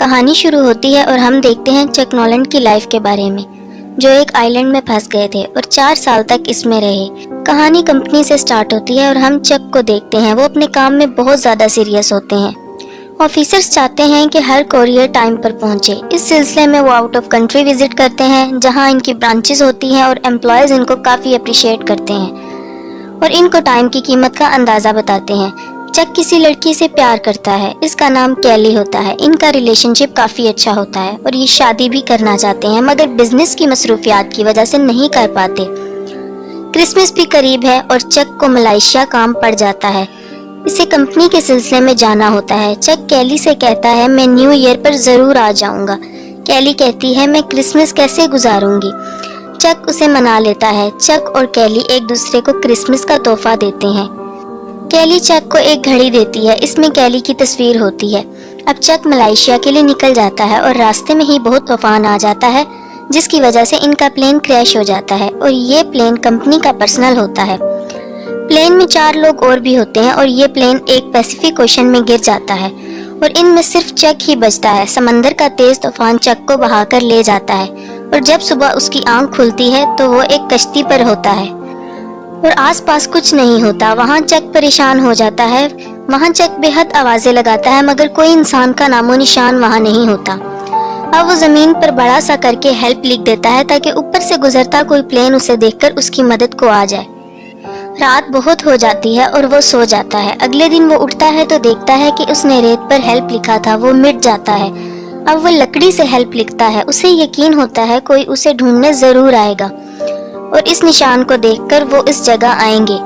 کہانی شروع ہوتی ہے اور ہم دیکھتے ہیں چک نولینڈ کی لائف کے بارے میں، جو ایک آئی لینڈ میں پھنس گئے تھے اور 4 سال تک اس میں رہے۔ کہانی کمپنی سے سٹارٹ ہوتی ہے اور ہم چک کو دیکھتے ہیں، وہ اپنے کام میں بہت زیادہ سیریس ہوتے ہیں۔ آفیسرز چاہتے ہیں کہ ہر کوریئر ٹائم پر پہنچے۔ اس سلسلے میں وہ آؤٹ آف کنٹری وزٹ کرتے ہیں، جہاں ان کی برانچز ہوتی ہیں اور امپلائیز ان کو کافی اپریشیٹ کرتے ہیں اور ان کو ٹائم کی قیمت کا اندازہ بتاتے ہیں۔ چک کسی لڑکی سے پیار کرتا ہے، اس کا نام کیلی ہوتا ہے۔ ان کا ریلیشن شپ کافی اچھا ہوتا ہے اور یہ شادی بھی کرنا چاہتے ہیں، مگر بزنس کی مصروفیات کی وجہ سے نہیں کر پاتے۔ کرسمس بھی قریب ہے اور چک کو ملائیشیا کام پڑ جاتا ہے۔ اسے کمپنی کے سلسلے میں جانا ہوتا ہے۔ چک کیلی سے کہتا ہے میں نیو ایئر پر ضرور آ جاؤں گا۔ کیلی کہتی ہے میں کرسمس کیسے گزاروں گی؟ چک اسے منا لیتا ہے۔ چک اور کیلی ایک دوسرے کو کرسمس کا تحفہ دیتے ہیں۔ کیلی چک کو ایک گھڑی دیتی ہے، اس میں کیلی کی تصویر ہوتی ہے۔ اب چک ملائیشیا کے لیے نکل جاتا ہے اور راستے میں ہی بہت طوفان آ جاتا ہے، جس کی وجہ سے ان کا پلین کریش ہو جاتا ہے اور یہ پلین کمپنی کا پرسنل ہوتا ہے۔ پلین میں 4 لوگ اور بھی ہوتے ہیں اور یہ پلین ایک پیسیفک اوشن میں گر جاتا ہے اور ان میں صرف چک ہی بچتا ہے۔ سمندر کا تیز طوفان چک کو بہا کر لے جاتا ہے اور جب صبح اس کی آنکھ کھلتی ہے تو وہ ایک کشتی پر ہوتا ہے اور آس پاس کچھ نہیں ہوتا۔ وہاں چک پریشان ہو جاتا ہے۔ وہاں چک بے حد آوازیں لگاتا ہے، مگر کوئی انسان کا نام و نشان وہاں نہیں ہوتا۔ اب وہ زمین پر بڑا سا کر کے ہیلپ لکھ دیتا ہے تاکہ اوپر سے گزرتا کوئی پلین اسے دیکھ کر اس کی مدد کو آ جائے۔ رات بہت ہو جاتی ہے اور وہ سو جاتا ہے۔ اگلے دن وہ اٹھتا ہے تو دیکھتا ہے کہ اس نے ریت پر ہیلپ لکھا تھا، وہ مٹ جاتا ہے۔ اب وہ لکڑی سے ہیلپ لکھتا ہے۔ اسے یقین ہوتا ہے کوئی اسے ڈھونڈنے ضرور آئے گا اور اس نشان کو دیکھ کر وہ اس جگہ آئیں گے۔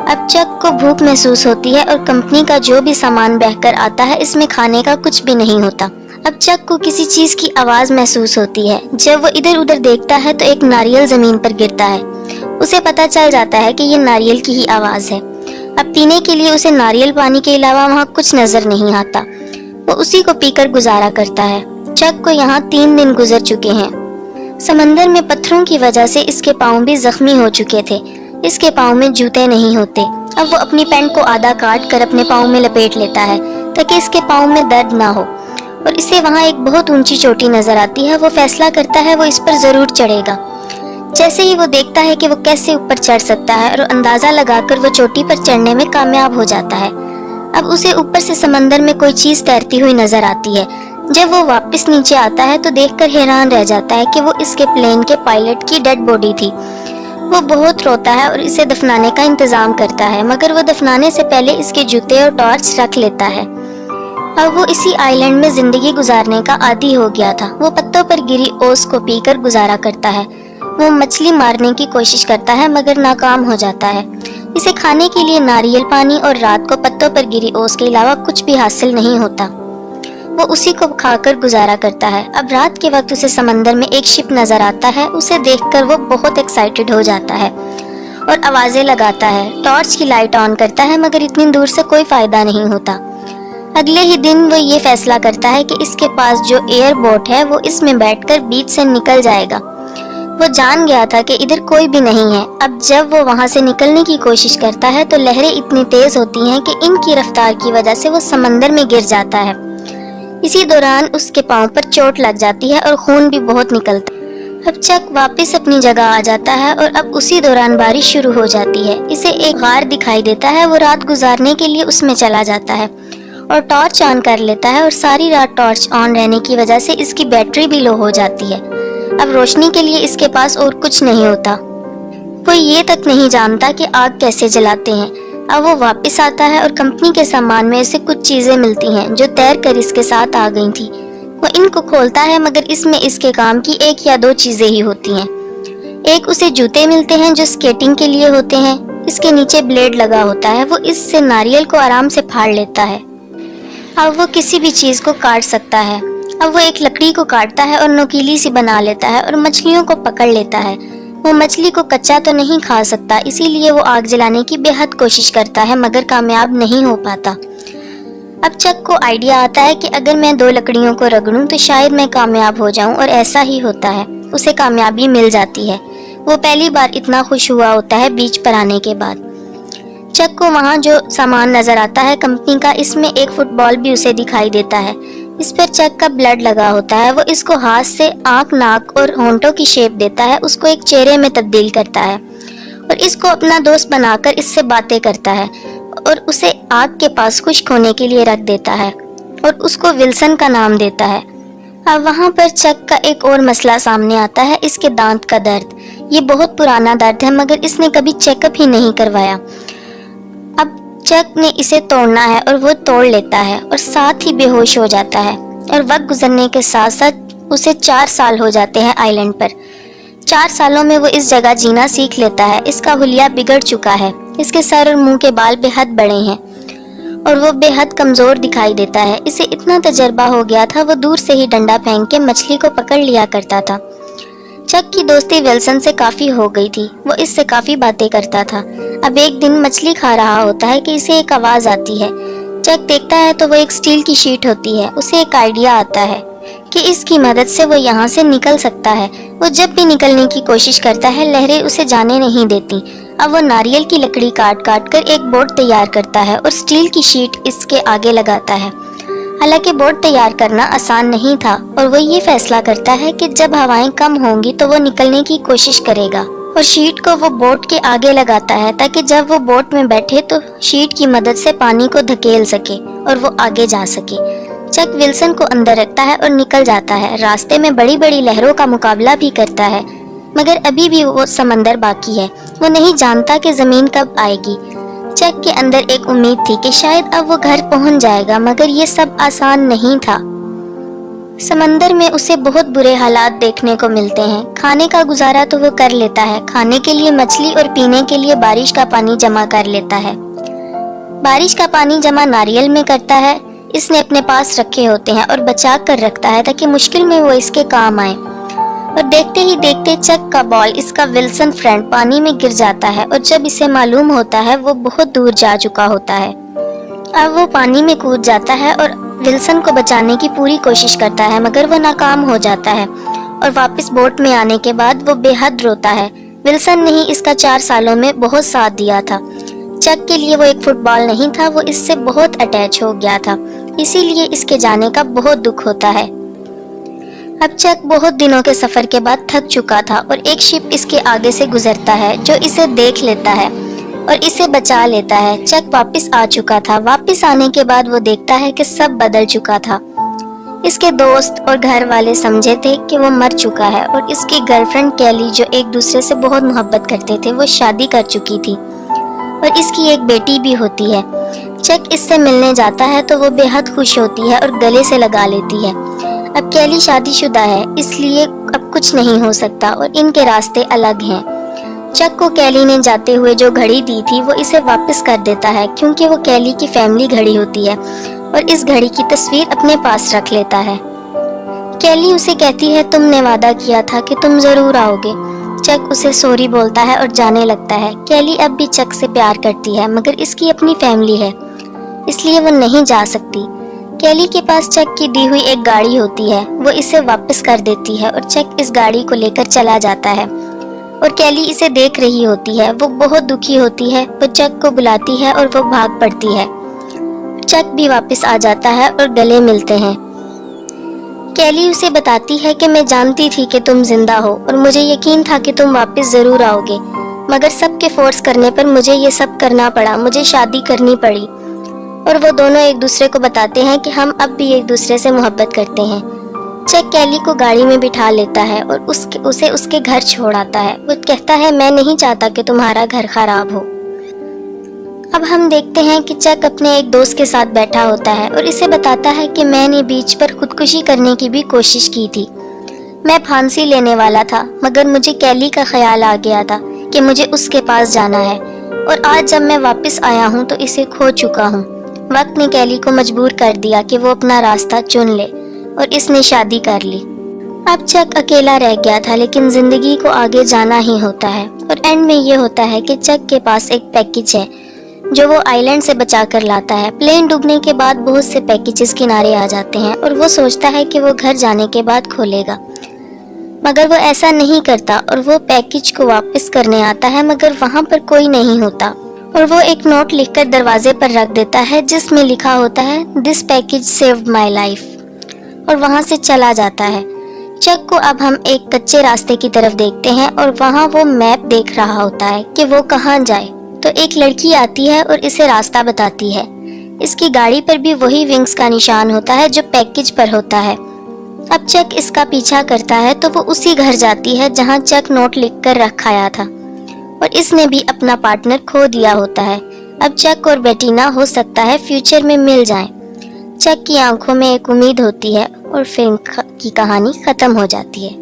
اب چک کو بھوک محسوس ہوتی ہے اور کمپنی کا جو بھی سامان بہہ کر آتا ہے اس میں کھانے کا کچھ بھی نہیں ہوتا۔ اب چک کو کسی چیز کی آواز محسوس ہوتی ہے۔ جب وہ ادھر ادھر دیکھتا ہے تو ایک ناریل زمین پر گرتا ہے۔ اسے پتہ چل جاتا ہے کہ یہ ناریل کی ہی آواز ہے۔ اب پینے کے لیے اسے ناریل پانی کے علاوہ وہاں کچھ نظر نہیں آتا۔ وہ اسی کو پی کر گزارا کرتا ہے۔ چک کو یہاں 3 دن گزر چکے ہیں۔ سمندر میں پتھروں کی وجہ سے اس کے پاؤں بھی زخمی ہو چکے تھے۔ اس کے پاؤں میں جوتے نہیں ہوتے۔ اب وہ اپنی پینٹ کو آدھا کاٹ کر اپنے پاؤں میں لپیٹ لیتا ہے تاکہ اس کے پاؤں میں درد نہ ہو، اور اسے وہاں ایک بہت اونچی چوٹی نظر آتی ہے۔ وہ فیصلہ کرتا ہے وہ اس پر ضرور چڑھے گا۔ جیسے ہی وہ دیکھتا ہے کہ وہ کیسے اوپر چڑھ سکتا ہے اور اندازہ لگا کر وہ چوٹی پر چڑھنے میں کامیاب ہو جاتا ہے۔ اب اسے اوپر سے سمندر میں کوئی چیز تیرتی ہوئی نظر آتی ہے۔ جب وہ واپس نیچے آتا ہے تو دیکھ کر حیران رہ جاتا ہے کہ وہ اس کے پلین کے پائلٹ کی ڈیڈ باڈی تھی۔ وہ بہت روتا ہے اور اسے دفنانے کا انتظام کرتا ہے، مگر وہ دفنانے سے پہلے اس کے جوتے اور ٹارچ رکھ لیتا ہے۔ اب وہ اسی آئی لینڈ میں زندگی گزارنے کا عادی ہو گیا تھا۔ وہ پتوں پر گری اوس کو پی کر گزارا کرتا ہے۔ وہ مچھلی مارنے کی کوشش کرتا ہے مگر ناکام ہو جاتا ہے۔ اسے کھانے کے لیے ناریل پانی اور رات کو پتوں پر گری اوس کے علاوہ کچھ بھی حاصل نہیں ہوتا۔ وہ اسی کو کھا کر گزارا کرتا ہے۔ اب رات کے وقت اسے سمندر میں ایک شپ نظر آتا ہے۔ اسے دیکھ کر وہ بہت ایکسائٹڈ ہو جاتا ہے اور آوازیں لگاتا ہے۔ ٹارچ کی لائٹ آن کرتا ہے مگر اتنی دور سے کوئی فائدہ نہیں ہوتا۔ اگلے ہی دن وہ یہ فیصلہ کرتا ہے کہ اس کے پاس جو ایئر بوٹ ہے وہ اس میں بیٹھ کر بیچ سے نکل جائے گا۔ وہ جان گیا تھا کہ ادھر کوئی بھی نہیں ہے۔ اب جب وہ وہاں سے نکلنے کی کوشش کرتا ہے تو لہریں اتنی تیز ہوتی ہیں کہ ان کی رفتار کی وجہ سے وہ سمندر میں گر جاتا ہے۔ اسی دوران اس کے پاؤں پر چوٹ لگ جاتی ہے اور خون بھی بہت نکلتا ہے۔ اب چک واپس اپنی جگہ آ جاتا ہے اور اب اسی دوران بارش شروع ہو جاتی ہے۔ اسے ایک غار دکھائی دیتا ہے۔ وہ رات گزارنے کے لیے اس میں چلا جاتا ہے اور ٹارچ آن کر لیتا ہے، اور ساری رات ٹارچ آن رہنے کی وجہ سے اس کی بیٹری بھی لو ہو جاتی ہے۔ اب روشنی کے لیے اس کے پاس اور کچھ نہیں ہوتا۔ وہ یہ تک نہیں جانتا کہ آگ کیسے جلاتے ہیں۔ اب وہ واپس آتا ہے اور کمپنی کے سامان میں اسے کچھ چیزیں ملتی ہیں جو تیر کر اس کے ساتھ آ گئی تھی۔ وہ ان کو کھولتا ہے مگر اس میں اس کے کام کی 1 یا 2 چیزیں ہی ہوتی ہیں۔ ایک اسے جوتے ملتے ہیں جو سکیٹنگ کے لیے ہوتے ہیں۔ اس کے نیچے بلیڈ لگا ہوتا ہے۔ وہ اس سے ناریل کو آرام سے پھاڑ لیتا ہے۔ اب وہ کسی بھی چیز کو کاٹ سکتا ہے۔ اب وہ ایک لکڑی کو کاٹتا ہے اور نوکیلی سی بنا لیتا ہے اور مچھلیوں کو پکڑ لیتا ہے۔ وہ مچھلی کو کچا تو نہیں کھا سکتا، اسی لیے وہ آگ جلانے کی بے حد کوشش کرتا ہے مگر کامیاب نہیں ہو پاتا۔ اب چک کو آئیڈیا آتا ہے کہ اگر میں 2 لکڑیوں کو رگڑوں تو شاید میں کامیاب ہو جاؤں، اور ایسا ہی ہوتا ہے۔ اسے کامیابی مل جاتی ہے۔ وہ پہلی بار اتنا خوش ہوا ہوتا ہے بیچ پر آنے کے بعد۔ چک کو وہاں جو سامان نظر آتا ہے کمپنی کا، اس میں ایک فٹ بال بھی اسے دکھائی دیتا ہے۔ اس پر چک کا بلڈ لگا ہوتا ہے. وہ اس کو ہاتھ سے آنکھ، ناک اور ہونٹوں کی شیپ دیتا ہے، اس کو ایک چہرے میں تبدیل کرتا ہے اور اس کو اپنا دوست بنا کر اس سے باتیں کرتا ہے اور اسے آگ کے پاس خشک ہونے کے لیے رکھ دیتا ہے اور اس کو ولسن کا نام دیتا ہے. اب وہاں پر چک کا ایک اور مسئلہ سامنے آتا ہے، اس کے دانت کا درد. یہ بہت پرانا درد ہے مگر اس نے کبھی چیک اپ ہی نہیں کروایا. اب چک نے اسے توڑنا ہے اور وہ توڑ لیتا ہے اور ساتھ ہی بے ہوش ہو جاتا ہے. اور وقت گزرنے کے ساتھ ساتھ اسے 4 سال ہو جاتے ہیں آئی لینڈ پر. 4 سالوں میں وہ اس جگہ جینا سیکھ لیتا ہے. اس کا حلیہ بگڑ چکا ہے، اس کے سر اور منہ کے بال بے حد بڑے ہیں اور وہ بے حد کمزور دکھائی دیتا ہے. اسے اتنا تجربہ ہو گیا تھا، وہ دور سے ہی ڈنڈا پھینک کے مچھلی کو پکڑ لیا کرتا تھا. چک کی دوستی ولسن سے کافی ہو گئی تھی، وہ اس سے کافی باتیں کرتا تھا. اب ایک دن مچھلی کھا رہا ہوتا ہے کہ اسے ایک آواز آتی ہے. چک دیکھتا ہے تو وہ ایک سٹیل کی شیٹ ہوتی ہے. اسے ایک آئیڈیا آتا ہے کہ اس کی مدد سے وہ یہاں سے نکل سکتا ہے. وہ جب بھی نکلنے کی کوشش کرتا ہے لہریں اسے جانے نہیں دیتی. اب وہ ناریل کی لکڑی کاٹ کاٹ کر ایک بورڈ تیار کرتا ہے اور سٹیل کی شیٹ اس کے آگے لگاتا ہے. حالانکہ بورڈ تیار کرنا آسان نہیں تھا اور وہ یہ فیصلہ کرتا ہے کہ جب ہوائیں کم ہوں گی تو وہ نکلنے کی کوشش کرے گا اور شیٹ کو وہ بوٹ کے آگے لگاتا ہے تاکہ جب وہ بوٹ میں بیٹھے تو شیٹ کی مدد سے پانی کو دھکیل سکے اور وہ آگے جا سکے. چک ولسن کو اندر رکھتا ہے اور نکل جاتا ہے. راستے میں بڑی بڑی لہروں کا مقابلہ بھی کرتا ہے مگر ابھی بھی وہ سمندر باقی ہے. وہ نہیں جانتا کہ زمین کب آئے گی. چک کے اندر ایک امید تھی کہ شاید اب وہ گھر پہنچ جائے گا مگر یہ سب آسان نہیں تھا. سمندر میں اسے بہت برے حالات دیکھنے کو ملتے ہیں. کھانے کا گزارا تو وہ کر لیتا ہے، کھانے کے لیے مچھلی اور پینے کے لیے بارش کا پانی جمع کر لیتا ہے. بارش کا پانی جمع ناریل میں کرتا ہے. اس نے اپنے پاس رکھے ہوتے ہیں اور بچا کر رکھتا ہے تاکہ مشکل میں وہ اس کے کام آئے. اور دیکھتے ہی دیکھتے چک کا بال، اس کا ولسن فرینڈ، پانی میں گر جاتا ہے اور جب اسے معلوم ہوتا ہے وہ بہت دور جا چکا ہوتا ہے. اب وہ پانی میں کود جاتا ہے اور ولسن کو بچانے کی پوری کوشش کرتا ہے مگر وہ ناکام ہو جاتا ہے اور واپس بوٹ میں آنے کے بعد وہ بے حد روتا ہے. ولسن نے ہی اس کا 4 سالوں میں بہت ساتھ دیا تھا. چک کے لیے وہ ایک فٹ بال نہیں تھا، وہ اس سے بہت اٹیچ ہو گیا تھا، اسی لیے اس کے جانے کا بہت دکھ ہوتا ہے. اب چک بہت دنوں کے سفر کے بعد تھک چکا تھا اور ایک شپ اس کے آگے سے گزرتا ہے جو اسے دیکھ لیتا ہے اور اسے بچا لیتا ہے. چک واپس آ چکا تھا. واپس آنے کے بعد وہ دیکھتا ہے کہ سب بدل چکا تھا. اس کے دوست اور گھر والے سمجھے تھے کہ وہ مر چکا ہے اور اس کی گرل فرینڈ کیلی جو ایک دوسرے سے بہت محبت کرتے تھے وہ شادی کر چکی تھی اور اس کی ایک بیٹی بھی ہوتی ہے. چک اس سے ملنے جاتا ہے تو وہ بے حد خوش ہوتی ہے اور گلے سے لگا لیتی ہے. اب کیلی شادی شدہ ہے اس لیے اب کچھ نہیں ہو سکتا اور ان کے راستے الگ ہیں. چک کو کیلی نے جاتے ہوئے جو گھڑی دی تھی وہ اسے واپس کر دیتا ہے کیونکہ وہ کیلی کی فیملی گھڑی ہوتی ہے اور اس گھڑی کی تصویر اپنے پاس رکھ لیتا ہے. کیلی اسے کہتی ہے تم نے وعدہ کیا تھا کہ تم ضرور آؤ گے. چک اسے سوری بولتا ہے اور جانے لگتا ہے. کیلی اب بھی چک سے پیار کرتی ہے مگر اس کی اپنی فیملی ہے اس لیے وہ نہیں جا سکتی. کیلی کے پاس چک کی دی ہوئی ایک گاڑی ہوتی ہے، وہ اسے واپس کر دیتی ہے اور چک اس گاڑی کو لے کر چلا جاتا ہے اور کیلی اسے دیکھ رہی ہوتی ہے. وہ بہت دکھی ہوتی ہے. وہ چک کو بلاتی ہے اور وہ بھاگ پڑتی ہے. چک بھی واپس آ جاتا ہے اور گلے ملتے ہیں. کیلی اسے بتاتی ہے کہ میں جانتی تھی کہ تم زندہ ہو اور مجھے یقین تھا کہ تم واپس ضرور آؤ گے مگر سب کے فورس کرنے پر مجھے یہ سب کرنا پڑا، مجھے شادی کرنی پڑی. اور وہ دونوں ایک دوسرے کو بتاتے ہیں کہ ہم اب بھی ایک دوسرے سے محبت کرتے ہیں. چک کیلی کو گاڑی میں بٹھا لیتا ہے اور اسے اس کے گھر چھوڑ آتا ہے. وہ کہتا ہے میں نہیں چاہتا کہ تمہارا گھر خراب ہو. اب ہم دیکھتے ہیں کہ چک اپنے ایک دوست کے ساتھ بیٹھا ہوتا ہے اور اسے بتاتا ہے کہ میں نے بیچ پر خودکشی کرنے کی بھی کوشش کی تھی. میں پھانسی لینے والا تھا مگر مجھے کیلی کا خیال آ گیا تھا کہ مجھے اس کے پاس جانا ہے اور آج جب میں واپس آیا ہوں تو اسے کھو چکا ہوں. وقت نے کیلی کو مجبور کر دیا کہ وہ اپنا راستہ چن لے اور اس نے شادی کر لی. اب چک اکیلا رہ گیا تھا لیکن زندگی کو آگے جانا ہی ہوتا ہے اور اینڈ میں یہ ہوتا ہے کہ چک کے پاس ایک پیکج ہے جو وہ آئی لینڈ سے بچا کر لاتا ہے. پلین ڈوبنے کے بعد بہت سے پیکجز کنارے آ جاتے ہیں اور وہ سوچتا ہے کہ وہ گھر جانے کے بعد کھولے گا مگر وہ ایسا نہیں کرتا اور وہ پیکج کو واپس کرنے آتا ہے مگر وہاں پر کوئی نہیں ہوتا اور وہ ایک نوٹ لکھ کر دروازے پر رکھ دیتا ہے جس میں لکھا ہوتا ہے دس پیکج سیوڈ مائی لائف. اور وہاں سے چلا جاتا ہے۔ چک کو اب ہم ایک کچے راستے کی طرف دیکھتے ہیں اور وہاں وہ میپ دیکھ رہا ہوتا ہے کہ وہ کہاں جائے، تو ایک لڑکی آتی ہے اور اسے راستہ بتاتی ہے۔ اس کی گاڑی پر بھی وہی ونگز کا نشان ہوتا ہے جو پیکج پر ہوتا ہے۔ اب چک اس کا پیچھا کرتا ہے تو وہ اسی گھر جاتی ہے جہاں چک نوٹ لکھ کر رکھایا تھا، اور اس نے بھی اپنا پارٹنر کھو دیا ہوتا ہے۔ اب چک اور بیٹینا ہو سکتا ہے فیوچر میں مل جائیں۔ چک کی آنکھوں میں ایک امید ہوتی ہے اور فلم کی کہانی ختم ہو جاتی ہے۔